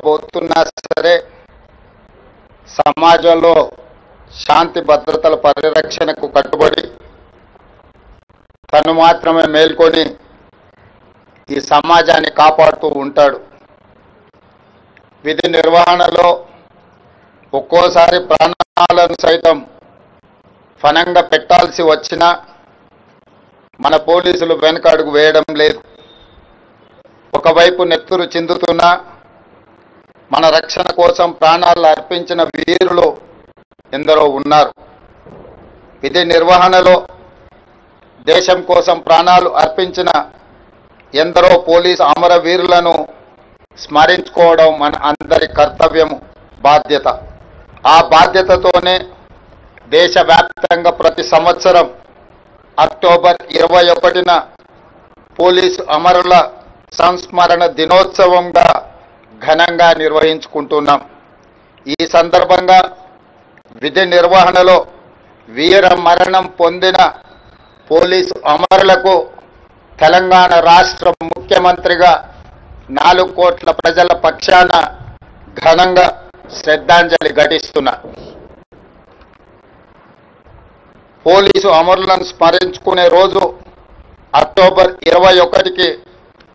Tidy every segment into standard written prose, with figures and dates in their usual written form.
పోతున్నా సరే సమాజంలో శాంతి భద్రతల పరిరక్షణకు కట్టుబడి తను మాత్రమే మేల్కొని ఈ సమాజాన్ని కాపాడుతూ ఉంటాడు. విధి నిర్వహణలో ఒక్కోసారి ప్రాణాలను సైతం ఫనంగా పెట్టాల్సి వచ్చినా మన పోలీసులు వెనక అడుగు వేయడం లేదు. ఒకవైపు నెత్తురు చిందుతున్నా మన రక్షణ కోసం ప్రాణాలు అర్పించిన వీరులు ఎందరో ఉన్నారు. విధి నిర్వహణలో దేశం కోసం ప్రాణాలు అర్పించిన ఎందరో పోలీసు అమరవీరులను స్మరించుకోవడం మన అందరి కర్తవ్యము, బాధ్యత. ఆ బాధ్యతతోనే దేశవ్యాప్తంగా ప్రతి సంవత్సరం అక్టోబర్ 21న పోలీసు అమరుల సంస్మరణ దినోత్సవంగా ఘనంగా నిర్వహించుకుంటున్నాం. ఈ సందర్భంగా విధి నిర్వహణలో వీర మరణం పొందిన పోలీసు అమరులకు తెలంగాణ రాష్ట్ర ముఖ్యమంత్రిగా 4 కోట్ల ప్రజల పక్షాన ఘనంగా శ్రద్ధాంజలి ఘటిస్తున్నా. పోలీసు అమరులను స్మరించుకునే రోజు అక్టోబర్ 21కి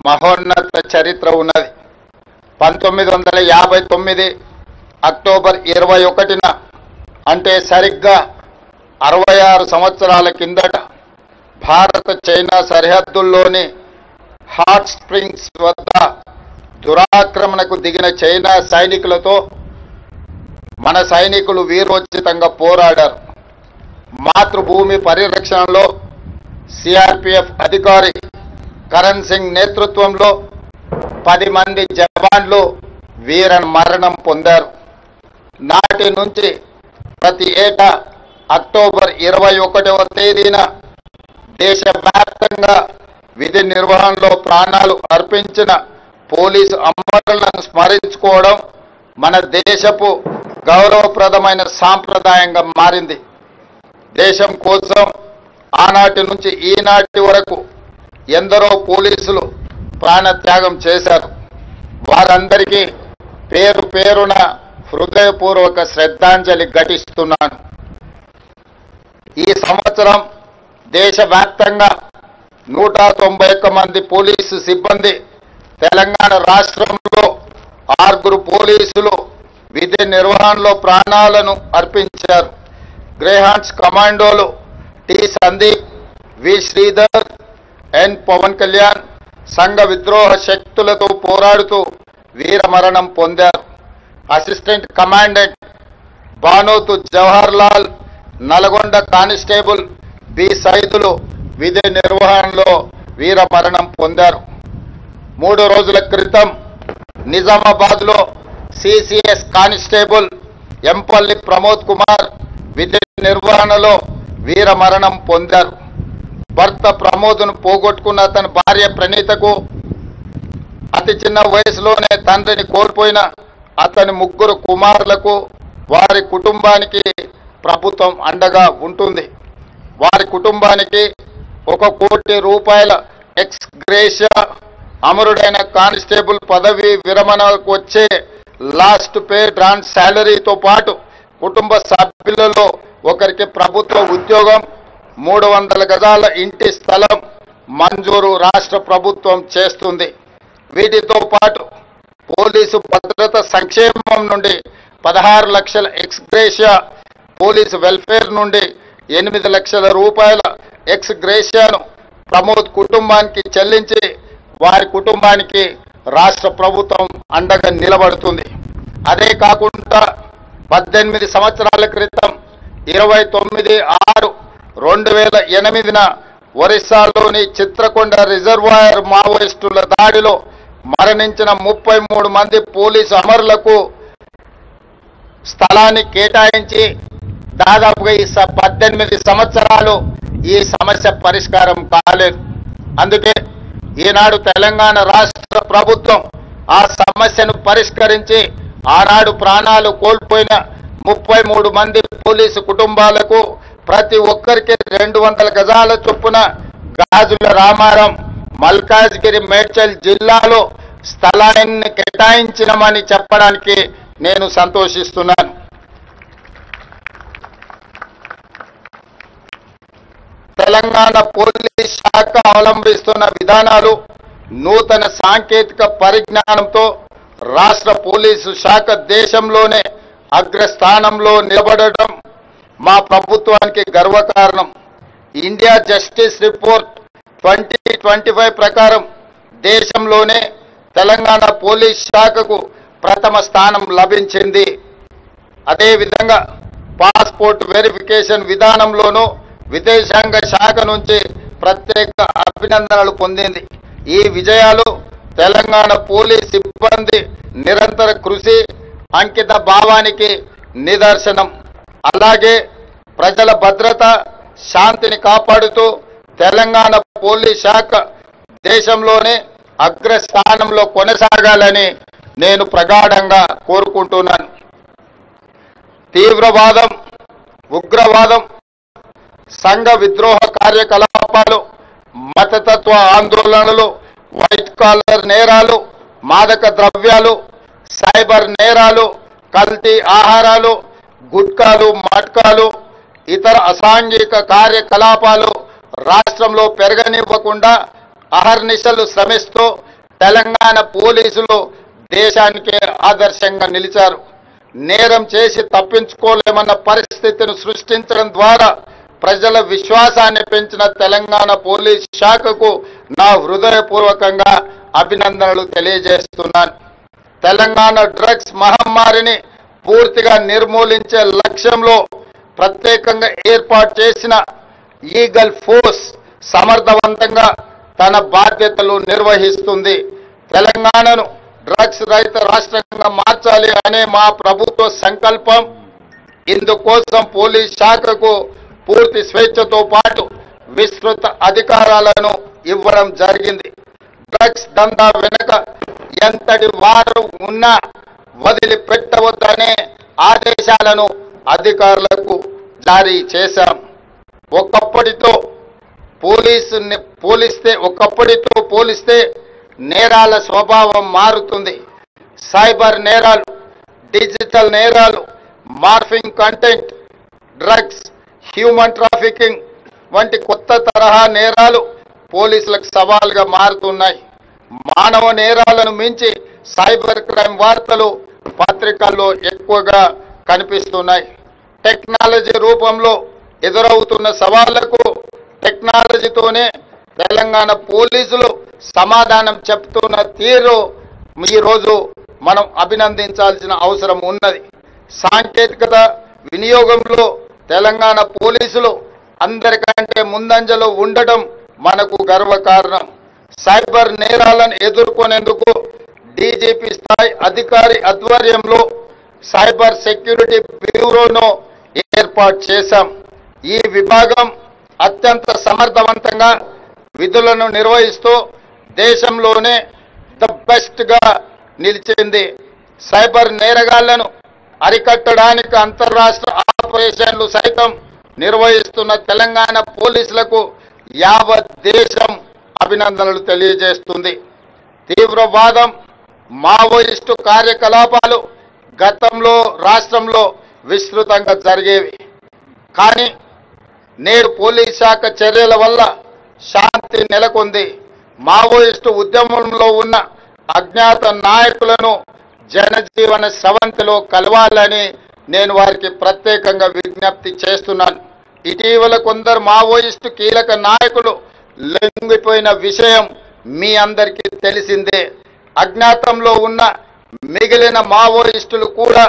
మహోన్నత చరిత్ర ఉన్నది. 1959 అక్టోబర్ 21న అంటే సరిగ్గా 66 సంవత్సరాల కిందట భారత చైనా సరిహద్దుల్లోని హాట్ స్ప్రింగ్స్ వద్ద దురాక్రమణకు దిగిన చైనా సైనికులతో మన సైనికులు వీరోచితంగా పోరాడారు. మాతృభూమి పరిరక్షణలో సిఆర్పిఎఫ్ అధికారి కరణ్ సింగ్ నేతృత్వంలో 10 మంది జవాన్లు వీర మరణం పొందారు. నాటి నుంచి ప్రతి ఏటా అక్టోబర్ 21వ తేదీన దేశవ్యాప్తంగా విధి నిర్వహణలో ప్రాణాలు అర్పించిన పోలీసు అమరులను స్మరించుకోవడం మన దేశపు గౌరవప్రదమైన సాంప్రదాయంగా మారింది. దేశం కోసం ఆనాటి నుంచి ఈనాటి వరకు ఎందరో పోలీసులు ప్రాణత్యాగం చేశారు. వారందరికీ పేరు పేరున హృదయపూర్వక శ్రద్ధాంజలి ఘటిస్తున్నాను. ఈ సంవత్సరం దేశవ్యాప్తంగా 191 మంది పోలీసు సిబ్బంది, తెలంగాణ రాష్ట్రంలో 6 పోలీసులు విధి నిర్వహణలో ప్రాణాలను అర్పించారు. గ్రేహాండ్స్ కమాండోలు T Sandeep, V Sridhar, N Pavan Kalyan సంఘ విద్రోహ శక్తులతో పోరాడుతూ వీరమరణం పొందారు. Assistant commandant Banothu Jawahar Lal, Nalgonda constable B Saidulu విధి నిర్వహణలో వీరమరణం పొందారు. 3 రోజుల క్రితం నిజామాబాద్లో సిసిఎస్ కానిస్టేబుల్ ఎంపల్లి ప్రమోద్ కుమార్ విధి నిర్వహణలో వీరమరణం పొందారు. భర్త ప్రమోద్ను పోగొట్టుకున్న అతని భార్య ప్రణీతకు, అతి చిన్న వయసులోనే తండ్రిని కోల్పోయిన అతని 3 కుమారులకు, వారి కుటుంబానికి ప్రభుత్వం అండగా ఉంటుంది. వారి కుటుంబానికి 1 కోటి రూపాయల ఎక్స్ గ్రేషియా, అమరుడైన కానిస్టేబుల్ పదవి విరమణకు వచ్చే లాస్ట్ పే డ్రాన్ శాలరీతో పాటు కుటుంబ సభ్యులలో ఒకరికి ప్రభుత్వ ఉద్యోగం, 300 గజాల ఇంటి స్థలం మంజూరు రాష్ట్ర ప్రభుత్వం చేస్తుంది. వీటితో పాటు పోలీసు భద్రత సంక్షేమం నుండి 16 లక్షల ఎక్స్ గ్రేషియా, పోలీసు వెల్ఫేర్ నుండి 8 లక్షల రూపాయల ఎక్స్ గ్రేషియాను ప్రమోద్ కుటుంబానికి చెల్లించి వారి కుటుంబానికి రాష్ట్ర ప్రభుత్వం అండగా నిలబడుతుంది. అదే కాకుండా 18 సంవత్సరాల క్రితం 29/6/2008న ఒరిస్సాలోని చిత్రకొండ రిజర్వాయర్ మావోయిస్టుల దాడిలో మరణించిన 33 మంది పోలీసు అమరులకు స్థలాన్ని కేటాయించి దాదాపుగా ఈ 18 సంవత్సరాలు ఈ సమస్య పరిష్కారం కాలేదు. అందుకే ఈనాడు తెలంగాణ రాష్ట్ర ప్రభుత్వం ఆ సమస్యను పరిష్కరించి ఆనాడు ప్రాణాలు కోల్పోయిన 33 మంది పోలీసు కుటుంబాలకు ప్రతి ఒక్కరికి 200 గజాల చొప్పున గాజుల రామారం, మల్కాజ్గిరి, మేడ్చల్ జిల్లాలో స్థలాన్ని కేటాయించినమని చెప్పడానికి నేను సంతోషిస్తున్నాను. తెలంగాణ పోలీస్ శాఖ అవలంబిస్తున్న విధానాలు నూతన సాంకేతిక పరిజ్ఞానంతో రాష్ట్ర పోలీసు శాఖ దేశంలోనే అగ్రస్థానంలో నిలబడటం మా ప్రభుత్వానికి గర్వకారణం. ఇండియా జస్టిస్ రిపోర్ట్ 2025 ప్రకారం దేశంలోనే తెలంగాణ పోలీస్ శాఖకు ప్రథమ స్థానం లభించింది. అదేవిధంగా పాస్పోర్ట్ వెరిఫికేషన్ విధానంలోనూ విదేశాంగ శాఖ నుంచి ప్రత్యేక అభినందనలు పొందింది. ఈ విజయాలు తెలంగాణ పోలీస్ సిబ్బంది నిరంతర కృషి, అంకిత భావానికి నిదర్శనం. అలాగే ప్రజల భద్రత, శాంతిని కాపాడుతూ తెలంగాణ పోలీస్ శాఖ దేశంలోనే అగ్రస్థానంలో కొనసాగాలని నేను ప్రగాఢంగా కోరుకుంటున్నాను. తీవ్రవాదం, ఉగ్రవాదం, సంఘ విద్రోహ కార్యకలాపాలు, మతతత్వ ఆందోళనలు, వైట్ కాలర్ నేరాలు, మాదక ద్రవ్యాలు, సైబర్ నేరాలు, కల్తీ ఆహారాలు, గుట్కాలు, మట్కాలు, ఇతర అసాంఘిక కార్యకలాపాలు రాష్ట్రంలో పెరగనివ్వకుండా అహర్నిశలు శ్రమిస్తూ తెలంగాణ పోలీసులు దేశానికి ఆదర్శంగా నిలిచారు. నేరం చేసి తప్పించుకోలేమన్న పరిస్థితిని సృష్టించడం ద్వారా ప్రజల విశ్వాసాన్ని పెంచిన తెలంగాణ పోలీస్ శాఖకు నా హృదయపూర్వకంగా అభినందనలు తెలియజేస్తున్నాను. తెలంగాణ డ్రగ్స్ మహమ్మారిని పూర్తిగా నిర్మూలించే లక్ష్యంలో ప్రత్యేకంగా ఏర్పాటు చేసిన ఈగల్ ఫోర్స్ సమర్థవంతంగా తన బాధ్యతలు నిర్వహిస్తుంది. తెలంగాణను డ్రగ్స్ రహిత రాష్ట్రంగా మార్చాలి అనే మా ప్రభుత్వ సంకల్పం. ఇందుకోసం పోలీస్ శాఖకు పూర్తి స్వేచ్ఛతో పాటు విస్తృత అధికారాలను ఇవ్వడం జరిగింది. డ్రగ్స్ దందా వెనుక ఎంతటి వారు ఉన్నా వదిలిపెట్టవద్దనే ఆదేశాలను అధికారులకు జారీ చేశాం. ఒకప్పటితో పోలిస్తే నేరాల స్వభావం మారుతుంది. సైబర్ నేరాలు, డిజిటల్ నేరాలు, morphing content, drugs, human trafficking వంటి కొత్త తరహా నేరాలు పోలీసులకు సవాల్గా మారుతున్నాయి. మానవ నేరాలను మించి సైబర్ క్రైమ్ వార్తలు పత్రికల్లో ఎక్కువగా కనిపిస్తున్నాయి. టెక్నాలజీ రూపంలో ఎదురవుతున్న సవాళ్లకు టెక్నాలజీతోనే తెలంగాణ పోలీసులు సమాధానం చెప్తున్న తీరు ఈరోజు మనం అభినందించాల్సిన అవసరం ఉన్నది. సాంకేతికత వినియోగంలో తెలంగాణ పోలీసులు అందరికంటే ముందంజలో ఉండడం మనకు గర్వకారణం. సైబర్ నేరాలను ఎదుర్కొనేందుకు డీజీపీ స్థాయి అధికారి ఆధ్వర్యంలో సైబర్ సెక్యూరిటీ బ్యూరోను ఏర్పాటు చేశాం. ఈ విభాగం అత్యంత సమర్థవంతంగా విధులను నిర్వహిస్తూ దేశంలోనే ద బెస్ట్ గా నిలిచింది. సైబర్ నేరగాళ్లను అరికట్టడానికి అంతర్రాష్ట్ర ఆపరేషన్లు సైతం నిర్వహిస్తున్న తెలంగాణ పోలీసులకు యావత్ దేశం అభినందనలు తెలియజేస్తుంది. తీవ్రవాదం, మావోయిస్టు కార్యకలాపాలు గతంలో రాష్ట్రంలో విస్తృతంగా జరిగేవి. కానీ నేడు పోలీస్ శాఖ చర్యల వల్ల శాంతి నెలకొంది. మావోయిస్టు ఉద్యమంలో ఉన్న అజ్ఞాత నాయకులను జనజీవన స్రవంతిలో కలవాలని నేను వారికి ప్రత్యేకంగా విజ్ఞప్తి చేస్తున్నాను. ఇటీవల కొందరు మావోయిస్టు కీలక నాయకులు లొంగిపోయిన విషయం మీ అందరికీ తెలిసిందే. అజ్ఞాతంలో ఉన్న మిగిలిన మావోయిస్టులు కూడా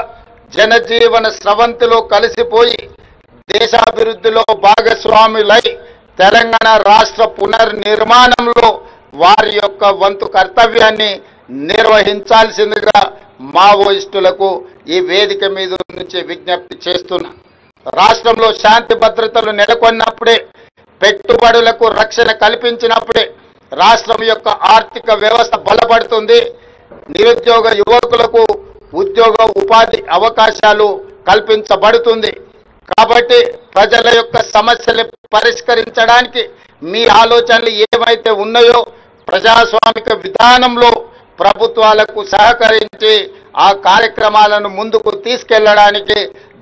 జనజీవన స్రవంతిలో కలిసిపోయి దేశాభివృద్ధిలో భాగస్వాములై తెలంగాణ రాష్ట్ర పునర్నిర్మాణంలో వారి యొక్క వంతు కర్తవ్యాన్ని నిర్వహించాల్సిందిగా మావోయిస్టులకు ఈ వేదిక మీద నుంచి విజ్ఞప్తి చేస్తున్నా. రాష్ట్రంలో శాంతి భద్రతలు నెలకొన్నప్పుడే, పెట్టుబడులకు రక్షణ కల్పించినప్పుడే రాష్ట్రం యొక్క ఆర్థిక వ్యవస్థ బలపడుతుంది. నిరుద్యోగ యువకులకు ఉద్యోగ ఉపాధి అవకాశాలు కల్పించబడుతుంది. కాబట్టి ప్రజల యొక్క సమస్యలు పరిష్కరించడానికి మీ ఆలోచనలు ఏమైతే ఉన్నాయో ప్రజాస్వామిక విధానంలో ప్రభుత్వాలకు సహకరించి ఆ కార్యక్రమాలను ముందుకు తీసుకెళ్లడానికి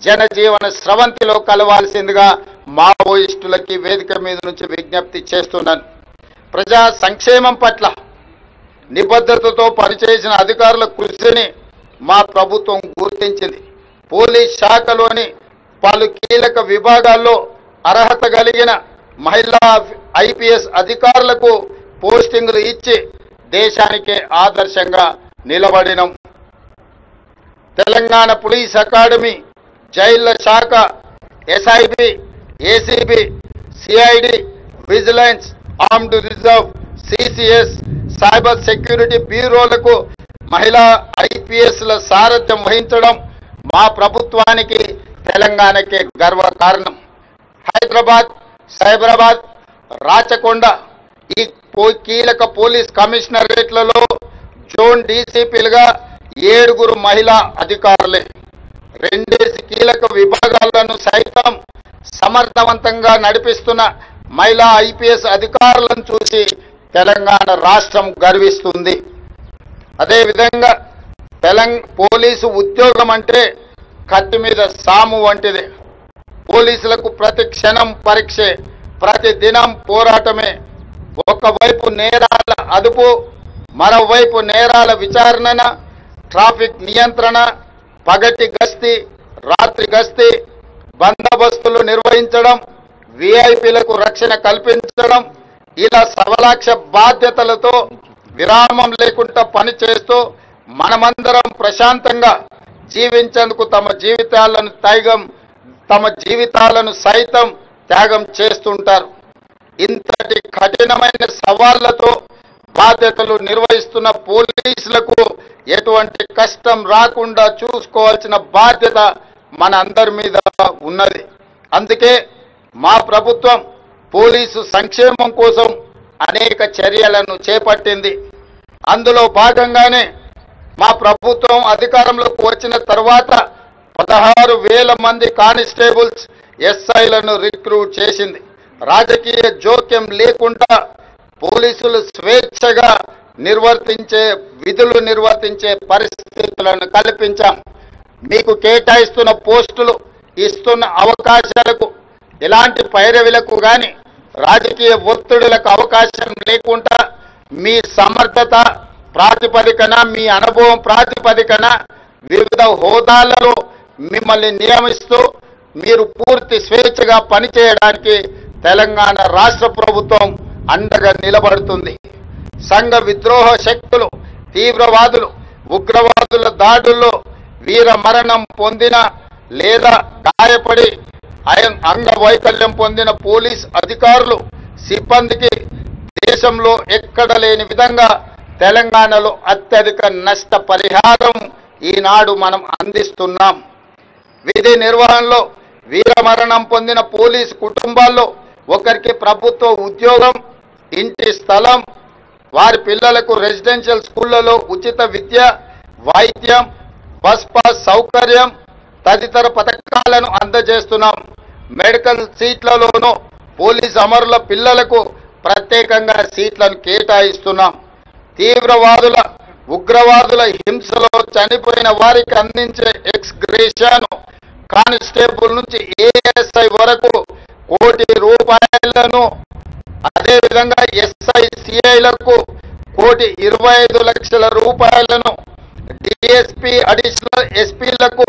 జనజీవన స్రవంతిలో కలవాల్సిందిగా మావోయిస్టులకి వేదిక మీద నుంచి విజ్ఞప్తి చేస్తున్నాను. ప్రజా సంక్షేమం పట్ల నిబద్ధతతో పనిచేసిన అధికారుల కృషిని మా ప్రభుత్వం గుర్తించింది. పోలీస్ శాఖలోని పలు కీలక విభాగాల్లో అర్హత కలిగిన మహిళా ఐపీఎస్ అధికారులకు పోస్టింగ్లు ఇచ్చి దేశానికే ఆదర్శంగా నిలబడినం. తెలంగాణ పోలీస్ అకాడమీ, జైళ్ల శాఖ, SIB, ACB, CID, vigilance, armed reserve, CCS, cyber security బ్యూరోలకు మహిళా ఐపీఎస్ల సారథ్యం వహించడం మా ప్రభుత్వానికి, తెలంగాణకే గర్వకారణం. హైదరాబాద్, సైబరాబాద్, రాచకొండ ఈ కీలక పోలీస్ కమిషనరేట్లలో జోన్ డీసీపీలుగా 7 మహిళా అధికారులే. 2 కీలక విభాగాలను సైతం సమర్థవంతంగా నడిపిస్తున్న మహిళా ఐపీఎస్ అధికారులను చూసి తెలంగాణ రాష్ట్రం గర్విస్తుంది. అదేవిధంగా పోలీసు ఉద్యోగం అంటే కత్తి మీద సాము వంటిది. పోలీసులకు ప్రతి క్షణం పరీక్షే, ప్రతి దినం పోరాటమే. ఒకవైపు నేరాల అదుపు, మరోవైపు నేరాల విచారణ, ట్రాఫిక్ నియంత్రణ, పగటి గస్తీ, రాత్రి గస్తీ, బందోబస్తులు నిర్వహించడం, విఐపీలకు రక్షణ కల్పించడం, ఇలా సవలక్ష బాధ్యతలతో విరామం లేకుండా పనిచేస్తూ మనమందరం ప్రశాంతంగా జీవించేందుకు తమ జీవితాలను సైతం త్యాగం చేస్తుంటారు. ఇంతటి కఠినమైన సవాళ్లతో బాధ్యతలు నిర్వహిస్తున్న పోలీసులకు ఎటువంటి కష్టం రాకుండా చూసుకోవాల్సిన బాధ్యత మన అందరి మీద ఉన్నది. అందుకే మా ప్రభుత్వం పోలీసు సంక్షేమం కోసం అనేక చర్యలను చేపట్టింది. అందులో భాగంగానే మా ప్రభుత్వం అధికారంలోకి వచ్చిన తర్వాత 16,000 మంది కానిస్టేబుల్స్, ఎస్ఐలను రిక్రూట్ చేసింది. రాజకీయ జోక్యం లేకుండా పోలీసులు స్వేచ్ఛగా విధులు నిర్వర్తించే పరిస్థితులను కల్పించాం. మీకు కేటాయిస్తున్న పోస్టులు, ఇస్తున్న అవకాశాలకు ఎలాంటి పైరవిలకు కానీ రాజకీయ ఒత్తిడులకు అవకాశం లేకుండా మీ సమర్థత ప్రాతిపదికన, మీ అనుభవం ప్రాతిపదికన వివిధ హోదాలలో మిమ్మల్ని నియమిస్తూ మీరు పూర్తి స్వేచ్ఛగా పనిచేయడానికి తెలంగాణ రాష్ట్ర ప్రభుత్వం అండగా నిలబడుతుంది. సంఘ విద్రోహ శక్తులు, తీవ్రవాదులు, ఉగ్రవాదుల దాడుల్లో వీర మరణం పొందిన లేదా గాయపడి అంగవైకల్యం పొందిన పోలీస్ అధికారులు, సిబ్బందికి దేశంలో ఎక్కడ లేని విధంగా తెలంగాణలో అత్యధిక నష్ట పరిహారం ఈనాడు మనం అందిస్తున్నాం. విధి నిర్వహణలో వీరమరణం పొందిన పోలీసు కుటుంబాల్లో ఒకరికి ప్రభుత్వ ఉద్యోగం, ఇంటి స్థలం, వారి పిల్లలకు రెసిడెన్షియల్ స్కూళ్లలో ఉచిత విద్య, వైద్యం, బస్ పాస్ సౌకర్యం తదితర పథకాలను అందజేస్తున్నాం. మెడికల్ సీట్లలోనూ పోలీసు అమరుల పిల్లలకు ప్రత్యేకంగా సీట్లను కేటాయిస్తున్నాం. తీవ్రవాదుల, ఉగ్రవాదుల హింసలో చనిపోయిన వారికి అందించే ఎక్స్ గ్రేషియాను కానిస్టేబుల్ నుంచి ఏఎస్ఐ వరకు ₹1,00,00,000, అదేవిధంగా ఎస్ఐ, సిఐలకు ₹1,25,00,000, డిఎస్పీ, అడిషనల్ ఎస్పీలకు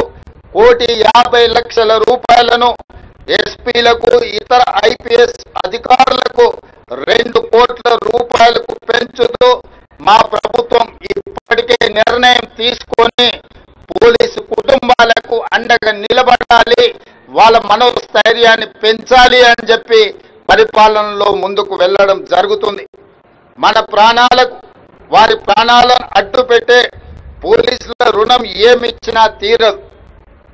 ₹1,50,00,000, ఎస్పీలకు, ఇతర ఐపీఎస్ అధికారులకు ₹2,00,00,000 పెంచుతూ మా ప్రభుత్వం ఇప్పటికే నిర్ణయం తీసుకొని పోలీసు కుటుంబాలకు అండగా నిలబడాలి, వాళ్ళ మనోస్థైర్యాన్ని పెంచాలి అని చెప్పి పరిపాలనలో ముందుకు వెళ్ళడం జరుగుతుంది. మన ప్రాణాలకు, వారి ప్రాణాలను అడ్డుపెట్టే పోలీసుల రుణం ఏమిచ్చినా తీరదు.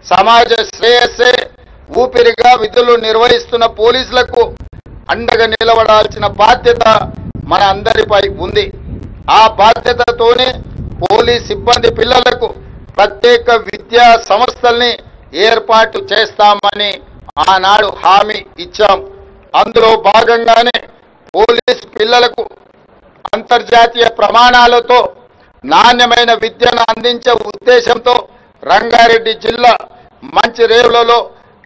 సమాజ శ్రేయస్సే ఊపిరిగా విధులు నిర్వహిస్తున్న పోలీసులకు అండగా నిలబడాల్సిన బాధ్యత మన అందరిపై ఉంది. ఆ బాధ్యతతోనే పోలీస్ సిబ్బంది పిల్లలకు ప్రత్యేక విద్యా సంస్థల్ని ఏర్పాటు చేస్తామని ఆనాడు హామీ ఇచ్చాం. అందులో భాగంగానే పోలీస్ పిల్లలకు అంతర్జాతీయ ప్రమాణాలతో నాణ్యమైన విద్యను అందించే ఉద్దేశంతో రంగారెడ్డి జిల్లా మంచిరేవులలో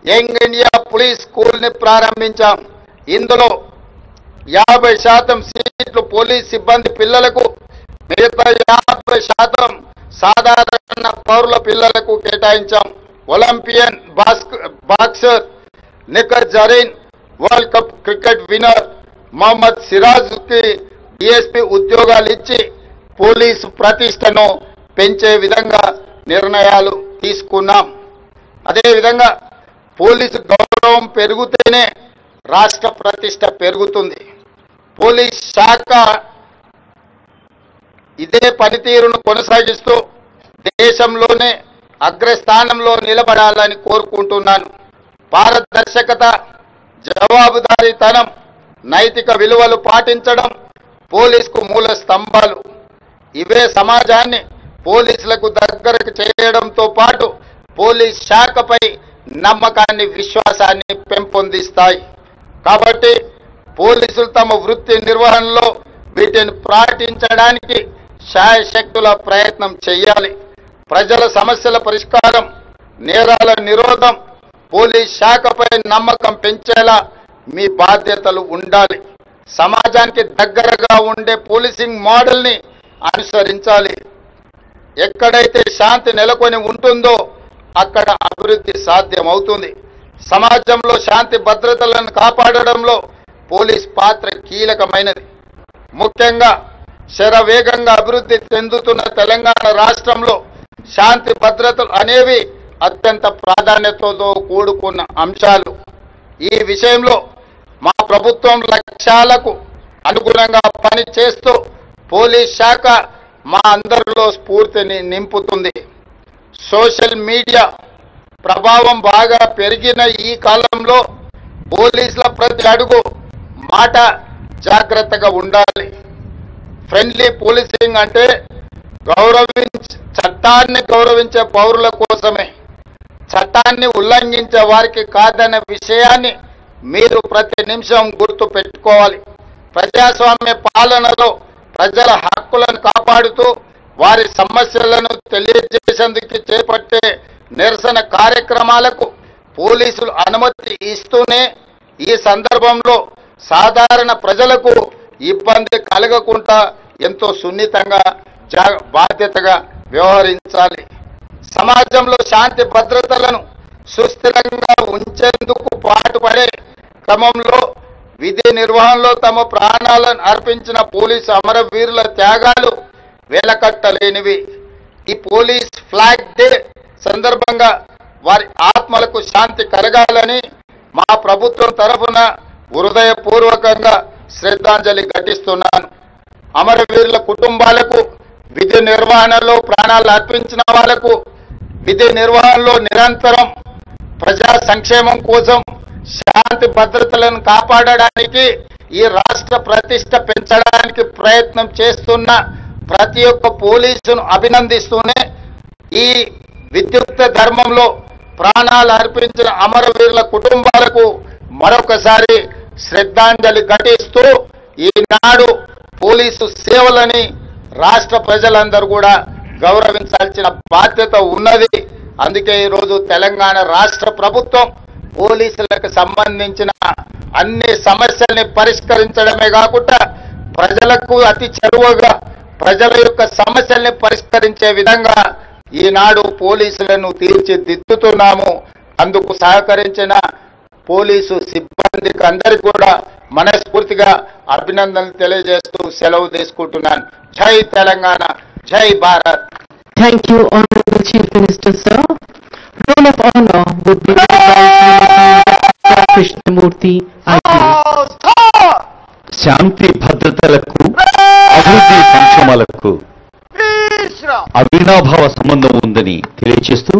యంగ్ ఇండియా పోలీస్ స్కూల్ని ప్రారంభించాం. ఇందులో 50% సీట్లు పోలీస్ సిబ్బంది పిల్లలకు, మిగతా 50% సాధారణ పౌరుల పిల్లలకు కేటాయించాం. Olympian boxer Nikhat Zareen, world cup cricket winner Mohammed సిరాజ్కి డిఎస్పీ ఉద్యోగాలు ఇచ్చి పోలీసు ప్రతిష్టను పెంచే విధంగా నిర్ణయాలు తీసుకున్నాం. అదేవిధంగా పోలీసు గౌరవం పెరిగితేనే రాష్ట్ర ప్రతిష్ట పెరుగుతుంది. పోలీస్ శాఖ ఇదే పనితీరును కొనసాగిస్తూ దేశంలోనే అగ్రస్థానంలో నిలబడాలని కోరుకుంటున్నాను. పారదర్శకత, జవాబుదారీతనం, నైతిక విలువలు పాటించడం పోలీసుకు మూల స్తంభాలు. ఇవే సమాజాన్ని పోలీసులకు దగ్గరకు చేయడంతో పాటు పోలీస్ శాఖపై నమ్మకాన్ని, విశ్వాసాన్ని పెంపొందిస్తాయి. కాబట్టి పోలీసులు తమ వృత్తి నిర్వహణలో వీటిని పాటించడానికి శాయశక్తుల ప్రయత్నం చేయాలి. ప్రజల సమస్యల పరిష్కారం, నేరాల నిరోధం, పోలీస్ శాఖపై నమ్మకం పెంచేలా మీ బాధ్యతలు ఉండాలి. సమాజానికి దగ్గరగా ఉండే పోలీసింగ్ మోడల్ని అనుసరించాలి. ఎక్కడైతే శాంతి నెలకొని ఉంటుందో అక్కడ అభివృద్ధి సాధ్యమవుతుంది. సమాజంలో శాంతి భద్రతలను కాపాడడంలో పోలీస్ పాత్ర కీలకమైనది. ముఖ్యంగా శరవేగంగా అభివృద్ధి చెందుతున్న తెలంగాణ రాష్ట్రంలో శాంతి భద్రతలు అనేవి అత్యంత ప్రాధాన్యతతో కూడుకున్న అంశాలు. ఈ విషయంలో మా ప్రభుత్వం లక్ష్యాలకు అనుగుణంగా పనిచేస్తూ పోలీస్ శాఖ మా అందరిలో స్ఫూర్తిని నింపుతుంది. సోషల్ మీడియా ప్రభావం బాగా పెరిగిన ఈ కాలంలో పోలీసుల ప్రతి అడుగు, మాట జాగ్రత్తగా ఉండాలి. ఫ్రెండ్లీ పోలీసింగ్ అంటే చట్టాన్ని గౌరవించే పౌరుల కోసమే, చట్టాన్ని ఉల్లంఘించే వారికి కాదన్న విషయాన్ని మీరు ప్రతి నిమిషం గుర్తు పెట్టుకోవాలి. ప్రజాస్వామ్య పాలనలో ప్రజల హక్కులను కాపాడుతూ వారి సమస్యలను తెలియజేసేందుకు చేపట్టే నిరసన కార్యక్రమాలకు పోలీసులు అనుమతి ఇస్తూనే ఈ సందర్భంలో సాధారణ ప్రజలకు ఇబ్బంది కలగకుండా ఎంతో సున్నితంగా, బాధ్యతగా వ్యవహరించాలి. సమాజంలో శాంతి భద్రతలను సుస్థిరంగా ఉంచేందుకు పాటుపడే క్రమంలో విధి నిర్వహణలో తమ ప్రాణాలను అర్పించిన పోలీసు అమరవీరుల త్యాగాలు వెలకట్టలేనివి. ఈ పోలీస్ ఫ్లాగ్ డే సందర్భంగా వారి ఆత్మలకు శాంతి కలగాలని మా ప్రభుత్వం తరఫున హృదయపూర్వకంగా శ్రద్ధాంజలి ఘటిస్తున్నాను. అమరవీరుల కుటుంబాలకు, విధి నిర్వహణలో ప్రాణాలు అర్పించిన వాళ్లకు, విధి నిర్వహణలో నిరంతరం ప్రజా సంక్షేమం కోసం, శాంతి భద్రతలను కాపాడడానికి, ఈ రాష్ట్ర ప్రతిష్ట పెంచడానికి ప్రయత్నం చేస్తున్న ప్రతి ఒక్క పోలీసును అభినందిస్తూనే ఈ విద్యుక్త ధర్మంలో ప్రాణాలు అర్పించిన అమరవీరుల కుటుంబాలకు మరొకసారి శ్రద్ధాంజలి ఘటిస్తూ ఈనాడు పోలీసు సేవలని రాష్ట్ర ప్రజలందరూ కూడా గౌరవించాల్సిన బాధ్యత ఉన్నది. అందుకే ఈరోజు తెలంగాణ రాష్ట్ర ప్రభుత్వం పోలీసులకు సంబంధించిన అన్ని సమస్యల్ని పరిష్కరించడమే కాకుండా ప్రజలకు అతి చేరువగా ప్రజల యొక్క సమస్యల్ని పరిష్కరించే విధంగా ఈనాడు పోలీసులను తీర్చిదిద్దుతున్నాము. అందుకు సహకరించిన పోలీసు సిబ్బందికి అందరికీ కూడా మనస్ఫూర్తిగా అభినందనలు తెలియజేస్తూ సెలవు తీసుకుంటున్నాను. జై తెలంగాణ, జై Bharat. Thank you, Honorable Chief Minister, sir. Roll of honor would be led by Krishnamurthy, IPS. శాంతి భద్రతలకు, అభివృద్ధి సంక్షేమాలకు అవినాభావ సంబంధం ఉందని తెలియజేస్తూ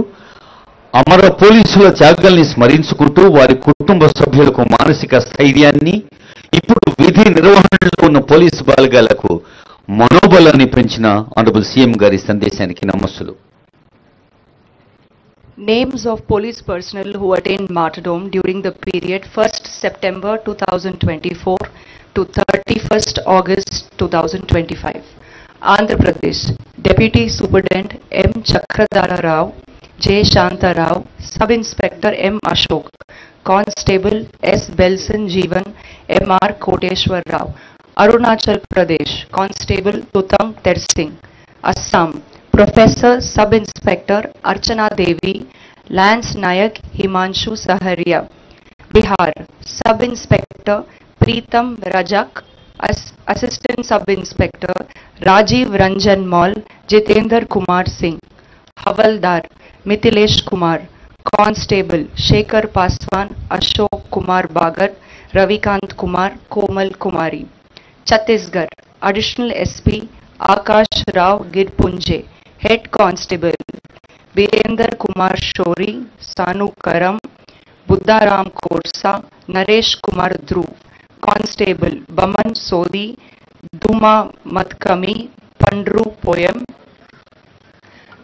అమర పోలీసుల త్యాగాల్ని స్మరించుకుంటూ వారి కుటుంబ సభ్యులకు మానసిక స్థైర్యాన్ని, ఇప్పుడు విధి నిర్వహణలో ఉన్న పోలీసు బలగాలకు మనోబలాన్ని పెంచిన ఆనరబుల్ సీఎం గారి సందేశానికి నమస్సులు. Names of police personnel who attained martyrdom during the period 1st September 2024 to 31st August 2025. Andhra Pradesh, Deputy Superintendent M. Chakradara Rao, J. Shanta Rao, Sub Inspector M. Ashok, Constable S. Belson Jeevan, M. R. Koteshwar Rao, Arunachal Pradesh, Constable Tutang Tersing, Assam, Professor Sub Inspector Archana Devi, Lance Nayak Himanshu Saharia, Bihar, Sub Inspector Preetam Rajak, Assistant Sub Inspector Rajiv Ranjan Mall, Jitendra Kumar Singh, Havaldar Mithilesh Kumar, Constable Shekhar Paswan, Ashok Kumar Bagat, Ravikant Kumar, Komal Kumari. Chhattisgarh, Additional SP Akash Rao Girpunje, Head Constable Virendra Kumar Shori, Sanu Karam, Buddharam Korsa, Naresh Kumar Dhruv, Constable Baman Sodi, Duma Matkami, Pandru Poyam,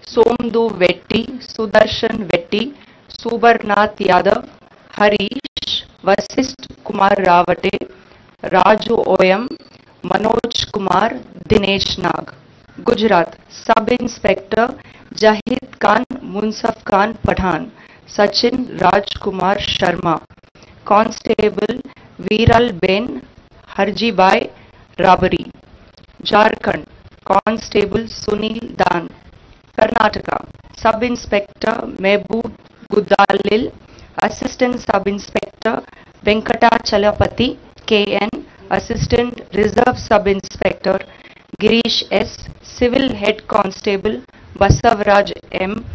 Somdu Vetti, Sudarshan Vetti, Subarnath Yadav, Harish, Vasist Kumar Ravate, Raju Oyam, Manoj Kumar, Dinesh Nag. Gujarat, Sub Inspector Jahid Khan Munsaf Khan Pathan, Sachin Rajkumar Sharma, Constable Viral Ben Harjibai Rabari. Jharkhand, Constable Sunil Dan. Karnataka, Sub Inspector Mehboob Gudalil, Assistant Sub Inspector Venkatachalapati KN, Assistant Reserve Sub Inspector Girish S, Civil Head Constable Basavraj M,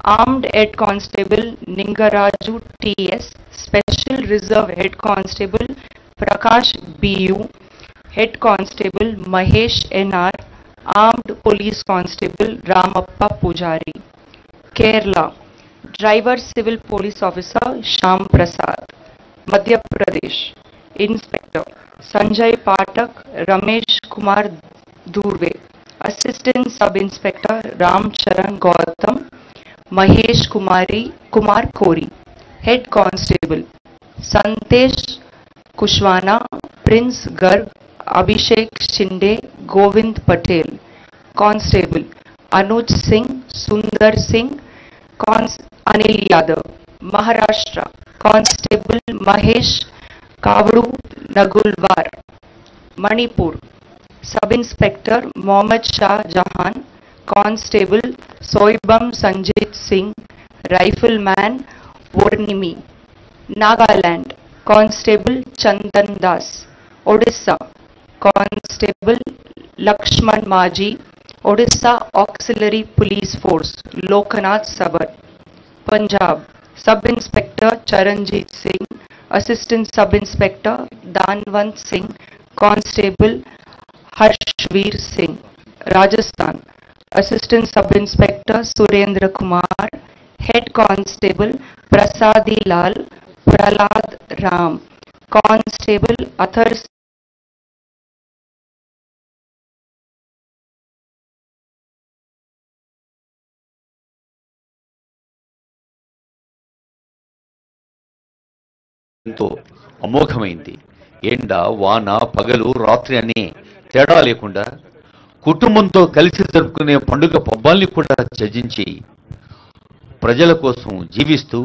Armed Head Constable Ningaraju TS, Special Reserve Head Constable Prakash BU, Head Constable Mahesh NR, Armed Police Constable Ramappa Pujari. Kerala, Driver Civil Police Officer Sham Prasad. Madhya Pradesh, Inspector Sanjay Patak Ramesh Kumar Durve, Assistant Sub Inspector Ram Charan Gautam, Mahesh Kumar Kori. Head Constable Santesh Kushwana, Prince Garg, Abhishek Shinde, Govind Patel. Constable Anuj Singh, Sundar Singh, Anil Yadav. Maharashtra, Constable Mahesh Kavadu Nagulwar. Manipur, Sub Inspector Mohammad Shah Jahan, Constable Soibam Sanjit Singh, Rifleman Warnimi. Nagaland, Constable Chandan Das. Odisha, Constable Lakshman Maji, Odisha Auxiliary Police Force, Lokanath Sabat. Punjab, Sub Inspector Charanjit Singh, Assistant Sub Inspector Danwant Singh, Constable Harshveer Singh. Rajasthan, Assistant Sub Inspector Surendra Kumar, Head Constable Prasadi Lal Prahlad Ram, Constable Athar ఎంతో అమోఘమైంది. ఎండ, వాన, పగలు, రాత్రి అనే తేడా లేకుండా కుటుంబంతో కలిసి జరుపుకునే పండుగ పబ్బాల్ని కూడా త్యజించి ప్రజల కోసం జీవిస్తూ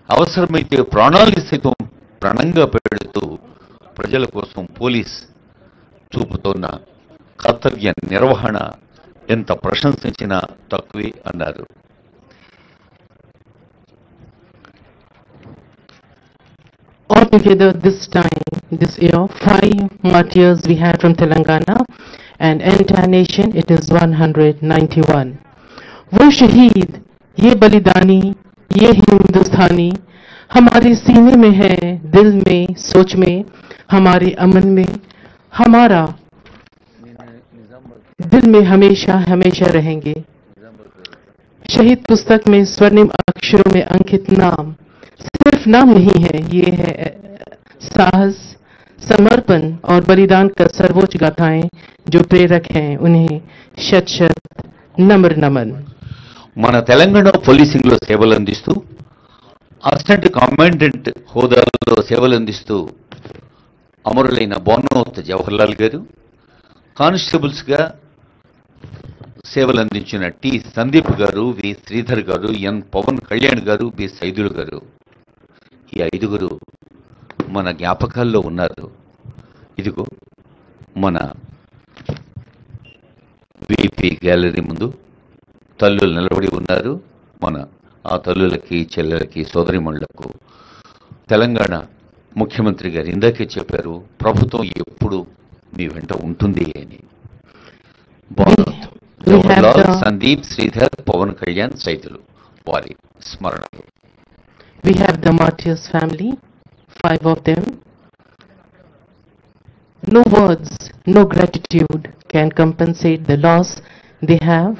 అవసరమైతే ప్రాణాల్ని సైతం ప్రాణంగా పెడుతూ ప్రజల కోసం పోలీస్ చూపుతున్న కర్తవ్య నిర్వహణ ఎంత ప్రశంసించినా తక్కువే అన్నారు. Altogether this year, 5 martyrs we had from Telangana, and entire nation it is 191. वो शहीद, ये बलिदानी, ये हिंदुस्तानी हमारे सीने में है, दिल में, सोच में, हमारे अमन में, हमारा दिल में हमेशा हमेशा रहेंगे. शहीद पुस्तक में स्वर्णिम अक्षरों में अंकित नाम सिर्फ नाम नहीं है, ये है साहस, समर्पण और बलिदान का सर्वोच्च गाथाएं जो प्रेरक हैं. उन्हें शत शत नम्र नमन. మన తెలంగాణ పోలీసింగ్లో సేవలు అందిస్తూ అసిస్టెంట్ కమాండెంట్ హోదాలో సేవలు అందిస్తూ అమరులైన బోనోత్ జవహర్లాల్ గారు, కానిస్టేబుల్స్గా సేవలు అందించిన టి సందీప్ గారు, వి శ్రీధర్ గారు, ఎన్ పవన్ కళ్యాణ్ గారు, బి సైదులు గారు, ఈ 5గురు మన జ్ఞాపకాల్లో ఉన్నారు. ఇదిగో మన విపి గ్యాలరీ ముందు తల్లులు నిలబడి ఉన్నారు. మన ఆ తల్లులకి, చెల్లెలకి, సోదరిమణులకు తెలంగాణ ముఖ్యమంత్రి గారు ఇందాకే చెప్పారు, ప్రభుత్వం ఎప్పుడు మీ వెంట ఉంటుంది అని. జవహర్లాల్, సందీప్, శ్రీధర్, పవన్ కళ్యాణ్, సైదులు వారి స్మరణలు. We have the martyrs family, 5 of them. No words, no gratitude can compensate the loss they have.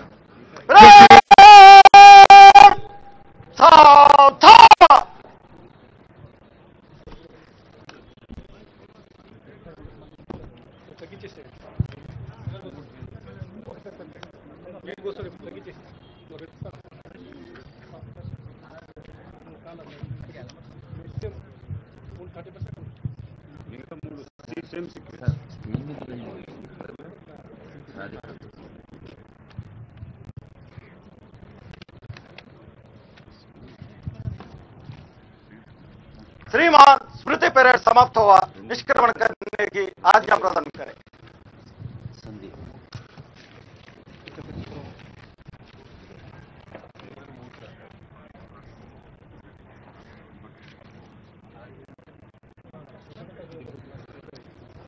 श्रीमान स्मृति परेड समाप्त हुआ, निष्क्रमण करने की आज्ञा प्रदान करें.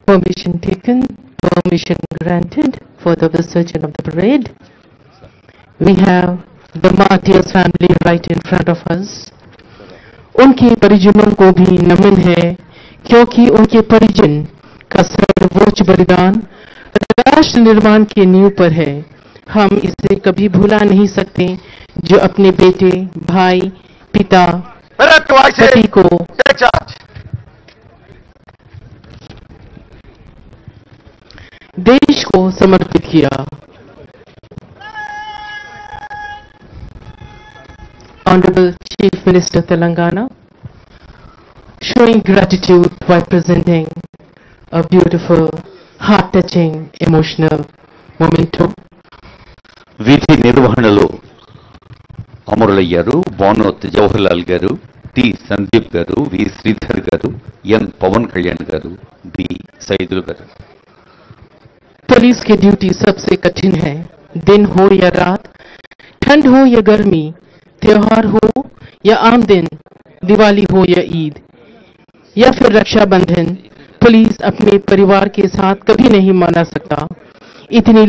Permission taken, permission granted for the visurgence of the parade. We have the martyrs family right in front of us. उनके परिजनों को भी नमन है, क्योंकि उनके परिजन का सर्वोच्च बलिदान राष्ट्र निर्माण के नींव पर है. हम इसे कभी भुला नहीं सकते, जो अपने बेटे, भाई, पिता, पति को देश को समर्पित किया. Honorable Chief Minister Telangana, showing gratitude by presenting a beautiful, heart-touching, emotional memento. విధి నిర్వహణలో అమరులయ్యారు బోనోత్ జవహర్లాల్ గారు, టి సందీప్ గారు, వి శ్రీధర్ గారు, ఎన్ పవన్ కళ్యాణ్ గారు, బి సైదులు గారు. पुलिस की ड्यूटी सबसे कठिन है. दिन हो या रात, ठंड हो या गर्मी, त्योहार हो या आम दिन, दिवाली हो या ईद या फिर रक्षाबंधन, पुलिस अपने परिवार के साथ कभी नहीं मना सकता. इतनी